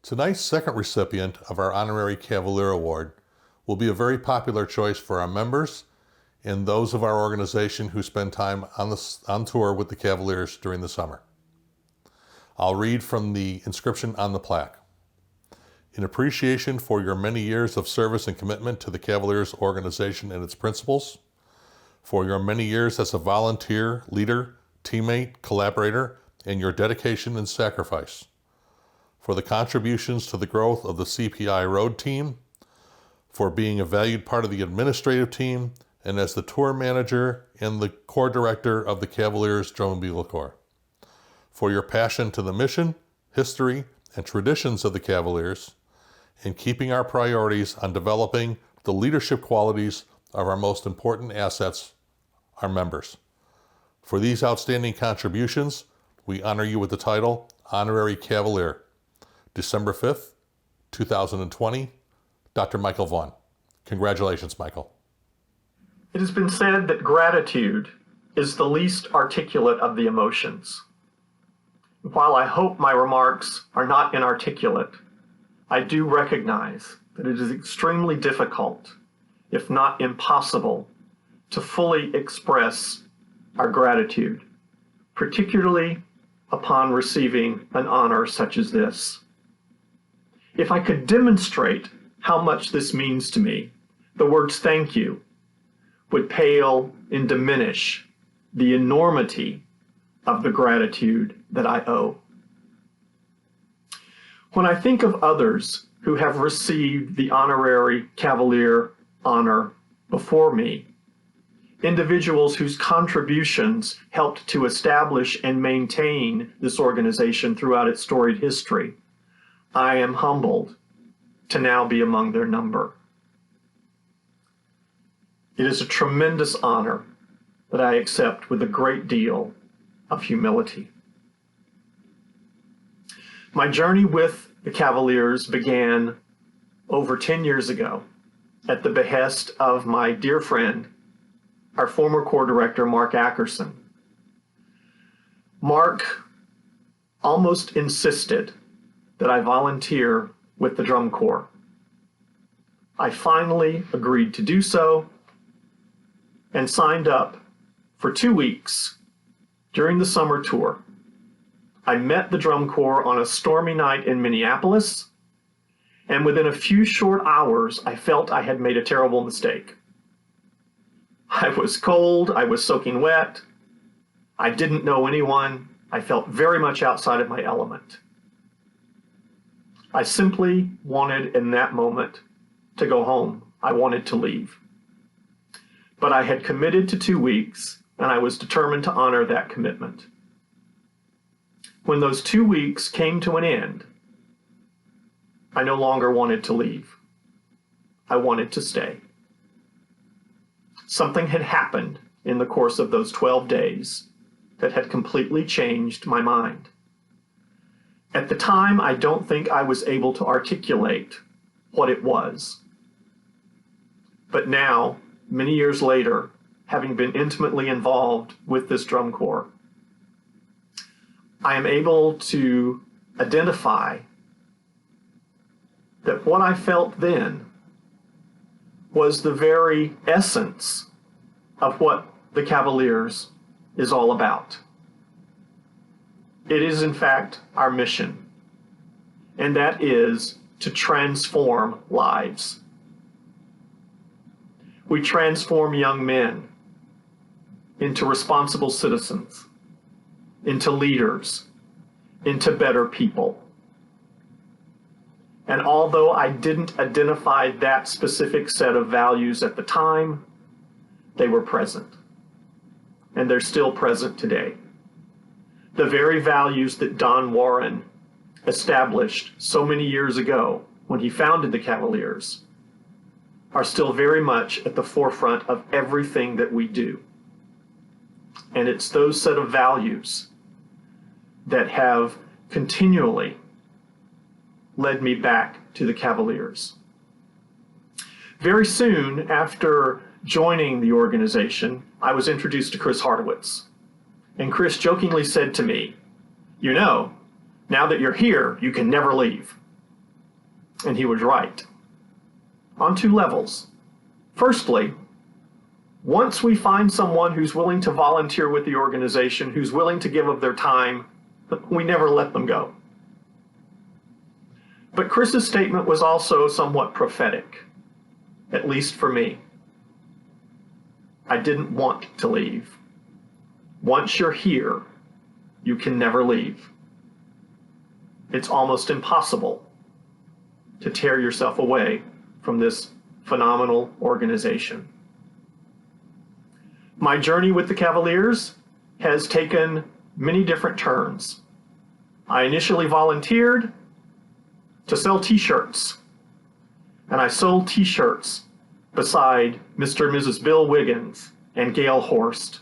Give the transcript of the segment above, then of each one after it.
Tonight's second recipient of our Honorary Cavalier Award will be a very popular choice for our members and those of our organization who spend time on tour with the Cavaliers during the summer. I'll read from the inscription on the plaque. In appreciation for your many years of service and commitment to the Cavaliers organization and its principles, for your many years as a volunteer, leader, teammate, collaborator, and your dedication and sacrifice, for the contributions to the growth of the CPI Road team, for being a valued part of the administrative team, and as the tour manager and the corps director of the Cavaliers Drum and Bugle Corps, for your passion to the mission, history, and traditions of the Cavaliers, and keeping our priorities on developing the leadership qualities of our most important assets, our members. For these outstanding contributions, we honor you with the title Honorary Cavalier. December 5th, 2020, Dr. Michael Vaughn. Congratulations, Michael. It has been said that gratitude is the least articulate of the emotions. While I hope my remarks are not inarticulate, I do recognize that it is extremely difficult, if not impossible, to fully express our gratitude, particularly upon receiving an honor such as this. If I could demonstrate how much this means to me, the words thank you would pale and diminish the enormity of the gratitude that I owe. When I think of others who have received the Honorary Cavalier honor before me, individuals whose contributions helped to establish and maintain this organization throughout its storied history, I am humbled to now be among their number. It is a tremendous honor that I accept with a great deal of humility. My journey with the Cavaliers began over 10 years ago at the behest of my dear friend, our former corps director, Mark Ackerson. Mark almost insisted that I volunteer with the drum corps. I finally agreed to do so and signed up for 2 weeks during the summer tour. I met the drum corps on a stormy night in Minneapolis, and within a few short hours, I felt I had made a terrible mistake. I was cold, I was soaking wet, I didn't know anyone, I felt very much outside of my element. I simply wanted in that moment to go home. I wanted to leave. But I had committed to 2 weeks, and I was determined to honor that commitment. When those 2 weeks came to an end, I no longer wanted to leave. I wanted to stay. Something had happened in the course of those 12 days that had completely changed my mind. At the time, I don't think I was able to articulate what it was. But now, many years later, having been intimately involved with this drum corps, I am able to identify that what I felt then was the very essence of what the Cavaliers is all about. It is, in fact, our mission, and that is to transform lives. We transform young men into responsible citizens, into leaders, into better people. And although I didn't identify that specific set of values at the time, they were present, and they're still present today. The very values that Don Warren established so many years ago when he founded the Cavaliers are still very much at the forefront of everything that we do. And it's those set of values that have continually led me back to the Cavaliers. Very soon after joining the organization, I was introduced to Chris Hardowitz. And Chris jokingly said to me, "You know, now that you're here, you can never leave." And he was right. On two levels. Firstly, once we find someone who's willing to volunteer with the organization, who's willing to give of their time, we never let them go. But Chris's statement was also somewhat prophetic, at least for me. I didn't want to leave. Once you're here, you can never leave. It's almost impossible to tear yourself away from this phenomenal organization. My journey with the Cavaliers has taken many different turns. I initially volunteered to sell t-shirts, and I sold t-shirts beside Mr. and Mrs. Bill Wiggins and Gail Horst,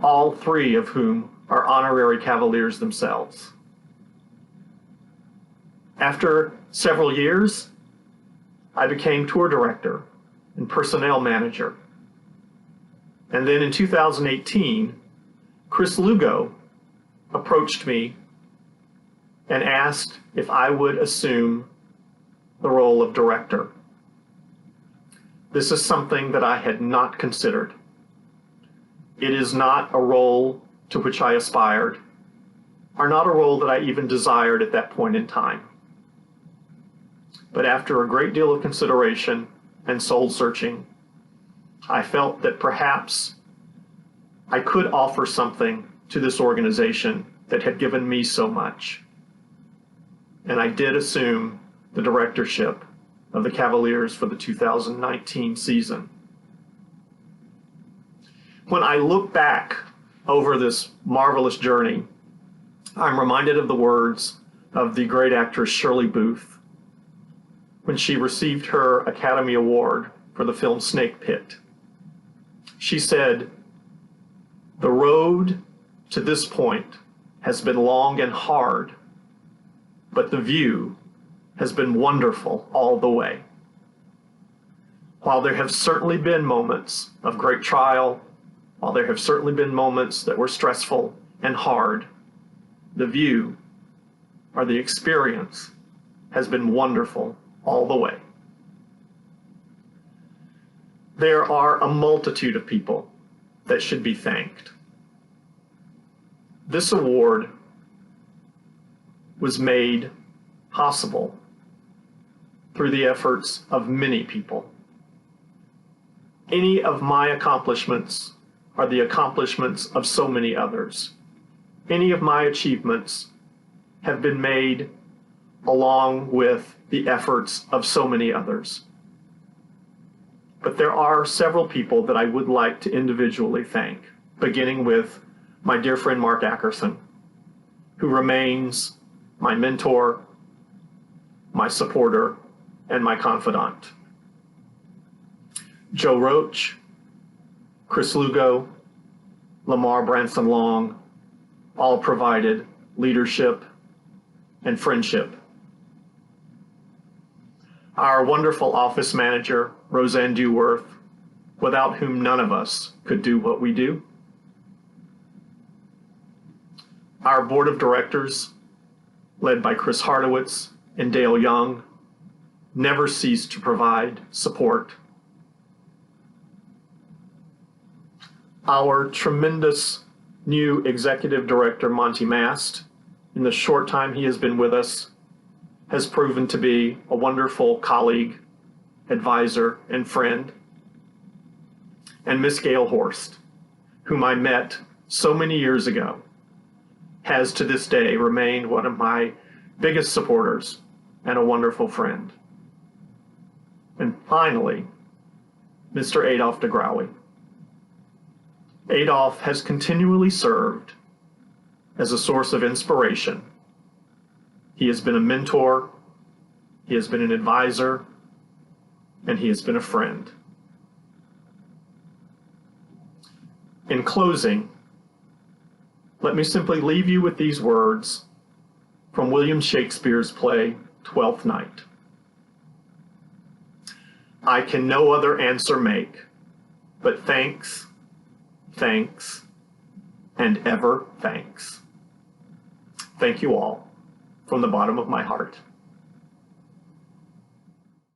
all three of whom are honorary Cavaliers themselves. After several years, I became tour director and personnel manager. And then in 2018, Chris Lugo approached me and asked if I would assume the role of director. This is something that I had not considered. It is not a role to which I aspired, or not a role that I even desired at that point in time. But after a great deal of consideration and soul searching, I felt that perhaps I could offer something to this organization that had given me so much. And I did assume the directorship of the Cavaliers for the 2019 season. When I look back over this marvelous journey, I'm reminded of the words of the great actress Shirley Booth when she received her Academy Award for the film Snake Pit. She said, "The road to this point has been long and hard, but the view has been wonderful all the way." While there have certainly been moments of great trial, while there have certainly been moments that were stressful and hard, the view or the experience has been wonderful all the way. There are a multitude of people that should be thanked. This award was made possible through the efforts of many people. Any of my accomplishments are the accomplishments of so many others. Any of my achievements have been made along with the efforts of so many others. But there are several people that I would like to individually thank, beginning with my dear friend Mark Ackerson, who remains my mentor, my supporter, and my confidant. Joe Roach, Chris Lugo, Lamar Branson Long, all provided leadership and friendship. Our wonderful office manager, Roseanne Dewworth, without whom none of us could do what we do. Our board of directors, led by Chris Hardowitz and Dale Young, never ceased to provide support. Our tremendous new executive director, Monty Mast, in the short time he has been with us, has proven to be a wonderful colleague, advisor, and friend. And Miss Gail Horst, whom I met so many years ago, has to this day remained one of my biggest supporters and a wonderful friend. And finally, Mr. Adolph DeGrauwe. Adolph has continually served as a source of inspiration. He has been a mentor, he has been an advisor, and he has been a friend. In closing, let me simply leave you with these words from William Shakespeare's play, Twelfth Night. "I can no other answer make, but thanks, thanks, and ever thanks." Thank you all from the bottom of my heart.